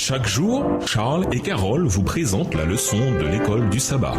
Chaque jour, Charles et Carole vous présentent la leçon de l'école du sabbat.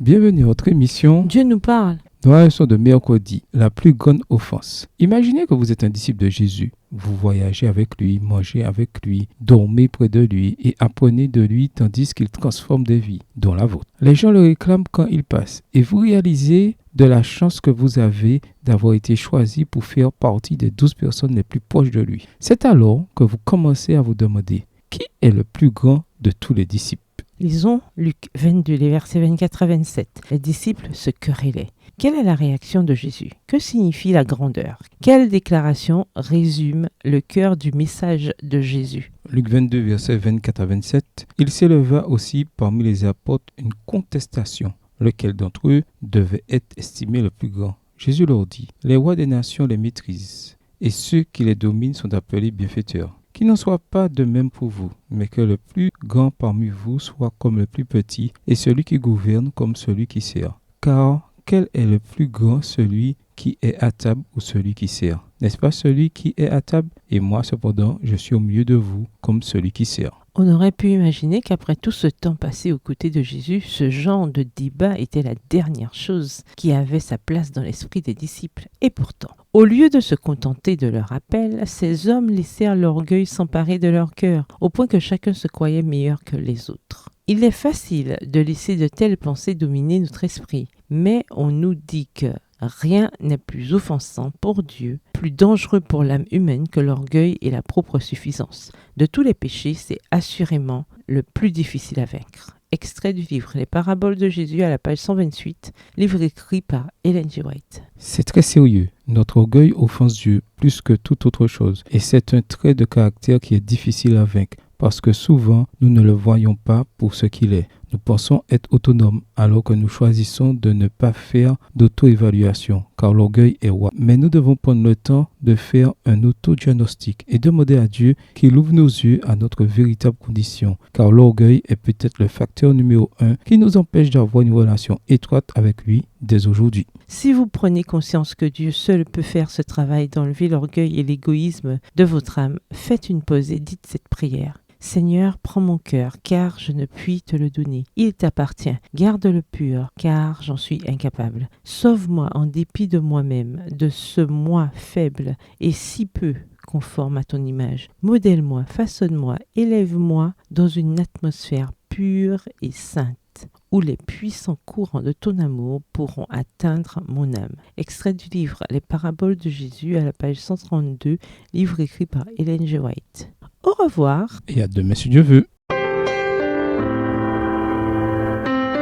Bienvenue à votre émission Dieu nous parle. dans la leçon de mercredi, la plus grande offense. Imaginez que vous êtes un disciple de Jésus. Vous voyagez avec lui, mangez avec lui, dormez près de lui et apprenez de lui tandis qu'il transforme des vies, dont la vôtre. Les gens le réclament quand il passe et vous réalisez de la chance que vous avez d'avoir été choisi pour faire partie des 12 personnes les plus proches de lui. C'est alors que vous commencez à vous demander qui est le plus grand de tous les disciples. Lisons Luc 22, les versets 24 à 27. Les disciples se querellaient. Quelle est la réaction de Jésus? Que signifie la grandeur? Quelle déclaration résume le cœur du message de Jésus? Luc 22, versets 24 à 27. Il s'éleva aussi parmi les apôtres une contestation. Lequel d'entre eux devait être estimé le plus grand? Jésus leur dit, les rois des nations les maîtrisent, et ceux qui les dominent sont appelés bienfaiteurs. Qu'il n'en soit pas de même pour vous, mais que le plus grand parmi vous soit comme le plus petit, et celui qui gouverne comme celui qui sert. Car quel est le plus grand, celui qui est à table ou celui qui sert? N'est-ce pas celui qui est à table? Et moi, cependant, je suis au milieu de vous comme celui qui sert. On aurait pu imaginer qu'après tout ce temps passé aux côtés de Jésus, ce genre de débat était la dernière chose qui avait sa place dans l'esprit des disciples. Et pourtant, au lieu de se contenter de leur appel, ces hommes laissèrent l'orgueil s'emparer de leur cœur, au point que chacun se croyait meilleur que les autres. Il est facile de laisser de telles pensées dominer notre esprit, mais on nous dit que rien n'est plus offensant pour Dieu, plus dangereux pour l'âme humaine que l'orgueil et la propre suffisance. De tous les péchés, c'est assurément le plus difficile à vaincre. Extrait du livre Les paraboles de Jésus à la page 128, livre écrit par Ellen G. White. C'est très sérieux. Notre orgueil offense Dieu plus que toute autre chose. Et c'est un trait de caractère qui est difficile à vaincre. Parce que souvent, nous ne le voyons pas pour ce qu'il est. Nous pensons être autonomes alors que nous choisissons de ne pas faire d'auto-évaluation, car l'orgueil est roi. Mais nous devons prendre le temps de faire un auto-diagnostic et demander à Dieu qu'il ouvre nos yeux à notre véritable condition, car l'orgueil est peut-être le facteur numéro 1 qui nous empêche d'avoir une relation étroite avec lui dès aujourd'hui. Si vous prenez conscience que Dieu seul peut faire ce travail d'enlever l'orgueil et l'égoïsme de votre âme, faites une pause et dites cette prière. Seigneur, prends mon cœur, car je ne puis te le donner. Il t'appartient. Garde-le pur, car j'en suis incapable. Sauve-moi en dépit de moi-même, de ce moi faible et si peu conforme à ton image. Modèle-moi, façonne-moi, élève-moi dans une atmosphère pure et sainte, où les puissants courants de ton amour pourront atteindre mon âme. Extrait du livre Les paraboles de Jésus à la page 132, livre écrit par Ellen G. White. Au revoir. Et à demain si Dieu veut.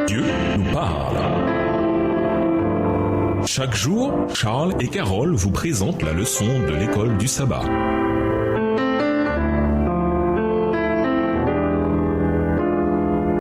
Dieu nous parle. Chaque jour, Charles et Carole vous présentent la leçon de l'école du sabbat.